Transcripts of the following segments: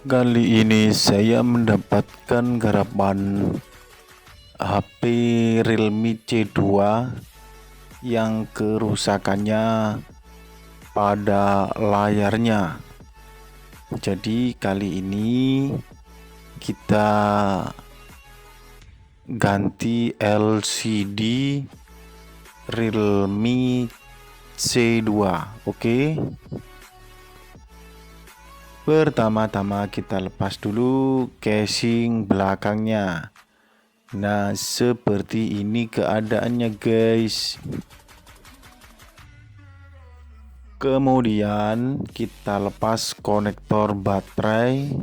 Kali ini saya mendapatkan garapan HP Realme C2 yang kerusakannya pada layarnya. Jadi kali ini kita ganti LCD Realme C2, oke? Pertama-tama kita lepas dulu casing belakangnya. Nah, seperti ini keadaannya, guys. Kemudian kita lepas konektor baterai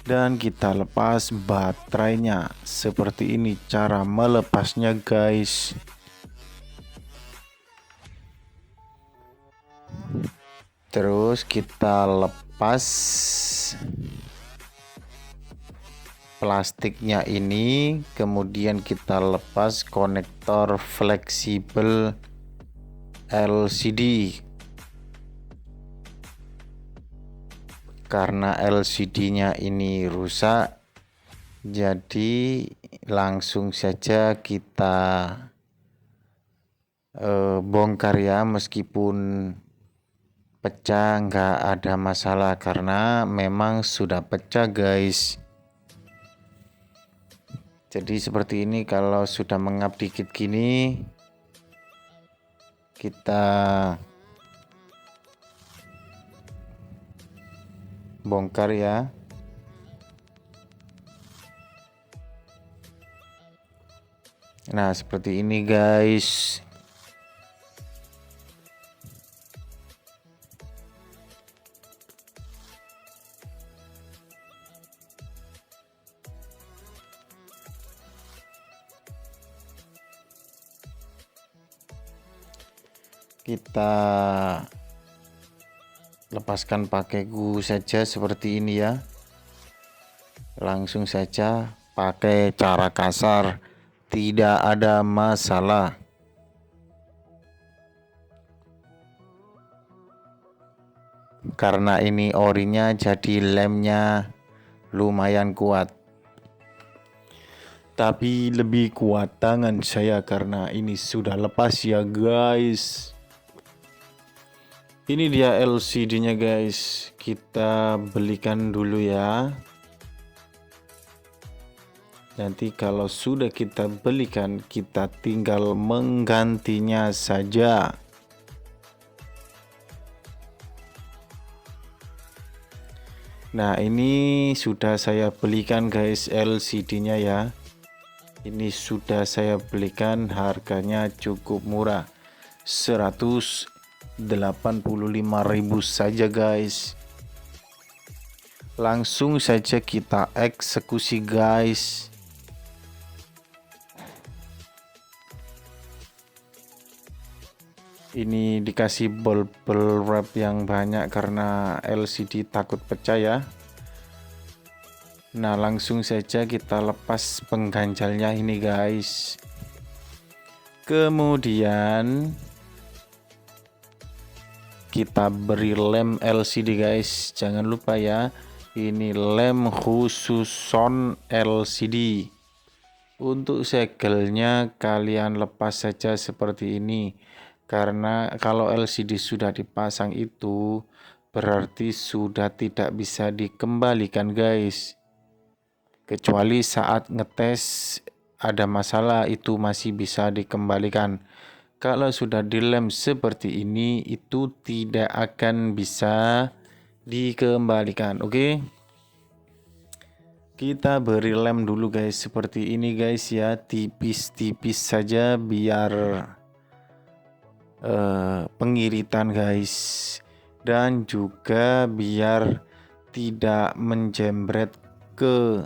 dan kita lepas baterainya. Seperti ini cara melepasnya, guys. Terus kita lepas plastiknya ini, kemudian kita lepas konektor fleksibel LCD. Karena LCD-nya ini rusak, jadi langsung saja kita bongkar ya, meskipun pecah nggak ada masalah karena memang sudah pecah, guys. Jadi seperti ini, kalau sudah mengap dikit gini kita bongkar ya. Nah, seperti ini, guys. Kita lepaskan pakai glue saja seperti ini ya. Langsung saja pakai cara kasar, tidak ada masalah. Karena ini orinya, jadi lemnya lumayan kuat. Tapi lebih kuat tangan saya karena ini sudah lepas ya, guys. Ini dia LCD-nya, guys. Kita belikan dulu ya. Nanti kalau sudah kita belikan, kita tinggal menggantinya saja. Nah, ini sudah saya belikan, guys, LCD-nya ya. Ini sudah saya belikan, harganya cukup murah. 185.000 saja, guys. Langsung saja kita eksekusi, guys. Ini dikasih bubble wrap yang banyak karena LCD takut pecah ya. Nah, langsung saja kita lepas pengganjalnya ini, guys. Kemudian kita beri lem LCD, guys. Jangan lupa ya, ini lem khusus sound LCD. Untuk segelnya kalian lepas saja seperti ini. Karena kalau LCD sudah dipasang itu berarti sudah tidak bisa dikembalikan, guys. Kecuali saat ngetes ada masalah, itu masih bisa dikembalikan. Kalau sudah dilem seperti ini, itu tidak akan bisa dikembalikan, oke? Kita beri lem dulu, guys, seperti ini, guys ya, tipis-tipis saja biar pengiritan, guys, dan juga biar tidak menjembret ke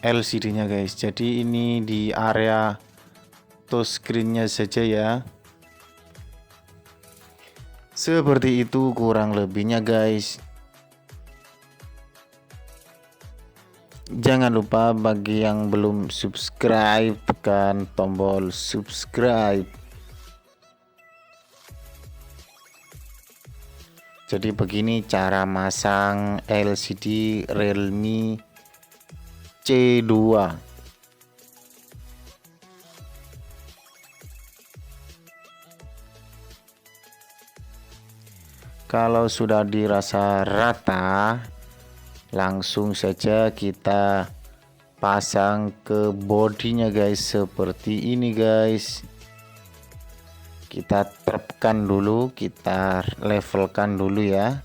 LCD-nya, guys. Jadi ini di area touchscreen-nya saja ya. Seperti itu kurang lebihnya, guys. Jangan lupa bagi yang belum subscribe, tekan tombol subscribe. Jadi begini cara masang LCD Realme C2. Kalau sudah dirasa rata, langsung saja kita pasang ke bodinya guys, seperti ini guys. Kita terapkan dulu, kita levelkan dulu ya.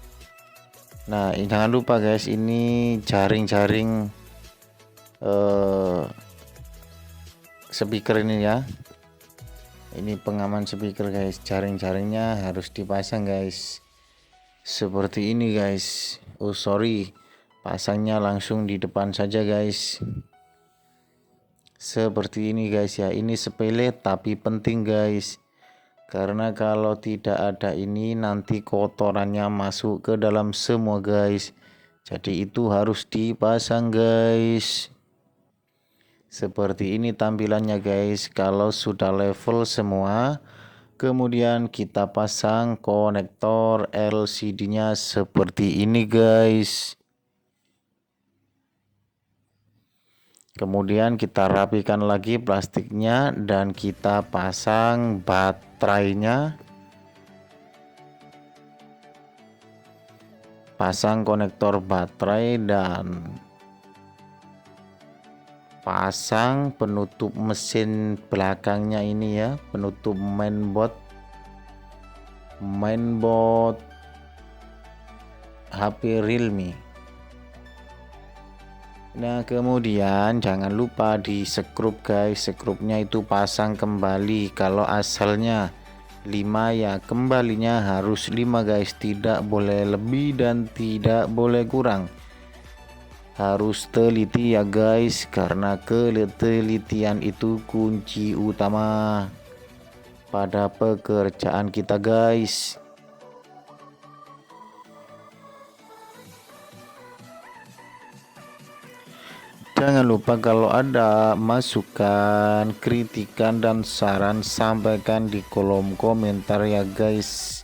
Nah, jangan lupa guys, ini jaring-jaring speaker ini ya. Ini pengaman speaker guys, jaring-jaringnya harus dipasang guys. Seperti ini guys. Oh sorry, pasangnya langsung di depan saja guys. Seperti ini guys ya. Ini sepele tapi penting guys. Karena kalau tidak ada ini nanti kotorannya masuk ke dalam semua guys. Jadi itu harus dipasang guys. Seperti ini tampilannya guys. Kalau sudah level semua, kemudian kita pasang konektor LCD-nya seperti ini guys. Kemudian kita rapikan lagi plastiknya dan kita pasang baterainya. Pasang konektor baterai dan pasang penutup mesin belakangnya ini ya, penutup mainboard HP Realme. Nah, kemudian jangan lupa di skrup guys. Skrupnya itu pasang kembali. Kalau asalnya 5 ya, kembalinya harus 5 guys. Tidak boleh lebih dan tidak boleh kurang. Harus teliti ya guys, karena ketelitian itu kunci utama pada pekerjaan kita guys. Jangan lupa kalau ada masukan, kritikan, dan saran sampaikan di kolom komentar ya guys.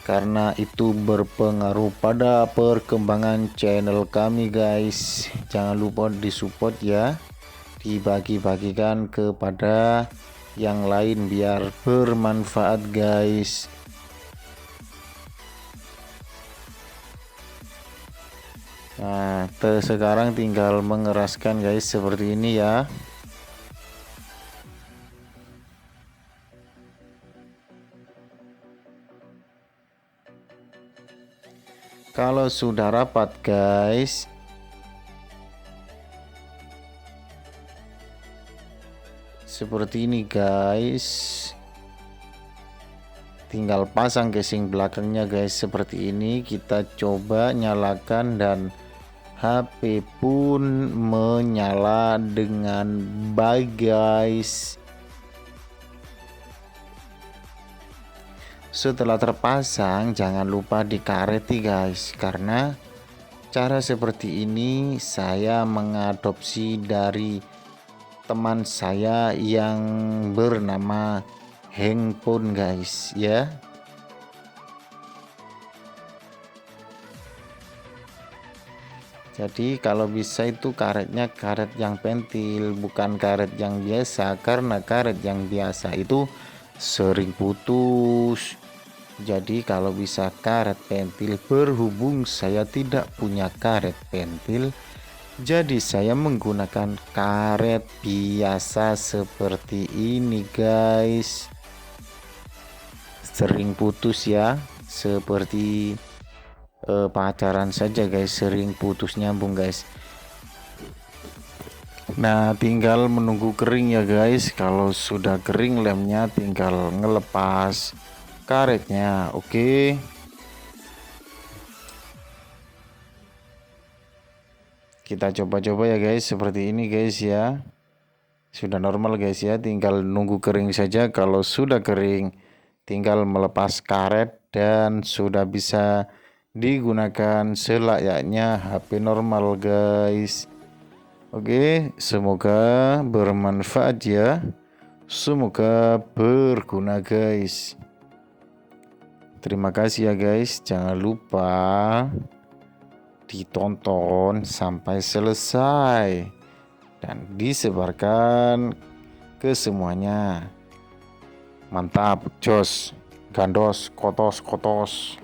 Karena itu berpengaruh pada perkembangan channel kami guys. Jangan lupa disupport ya. Dibagi-bagikan kepada yang lain biar bermanfaat guys. Nah, sekarang tinggal mengeraskan guys seperti ini ya. Kalau sudah rapat guys, seperti ini guys, tinggal pasang casing belakangnya guys. Seperti ini kita coba nyalakan dan HP pun menyala dengan baik guys. Setelah terpasang jangan lupa dikareti guys, karena cara seperti ini saya mengadopsi dari teman saya yang bernama handphone guys ya. Jadi kalau bisa itu karetnya karet yang pentil, bukan karet yang biasa, karena karet yang biasa itu sering putus. Jadi kalau bisa karet pentil, berhubung saya tidak punya karet pentil, jadi saya menggunakan karet biasa seperti ini guys. Sering putus ya, seperti pacaran saja guys, sering putus nyambung guys. Nah, tinggal menunggu kering ya guys. Kalau sudah kering lemnya tinggal ngelepas karetnya. Oke. Kita coba-coba ya guys, seperti ini guys ya. Sudah normal guys ya, tinggal nunggu kering saja. Kalau sudah kering tinggal melepas karet dan sudah bisa digunakan selayaknya HP normal guys. Oke, semoga bermanfaat ya. Semoga berguna guys. Terima kasih ya guys, jangan lupa ditonton sampai selesai dan disebarkan ke semuanya. Mantap, jos, gandos, kotos, kotos.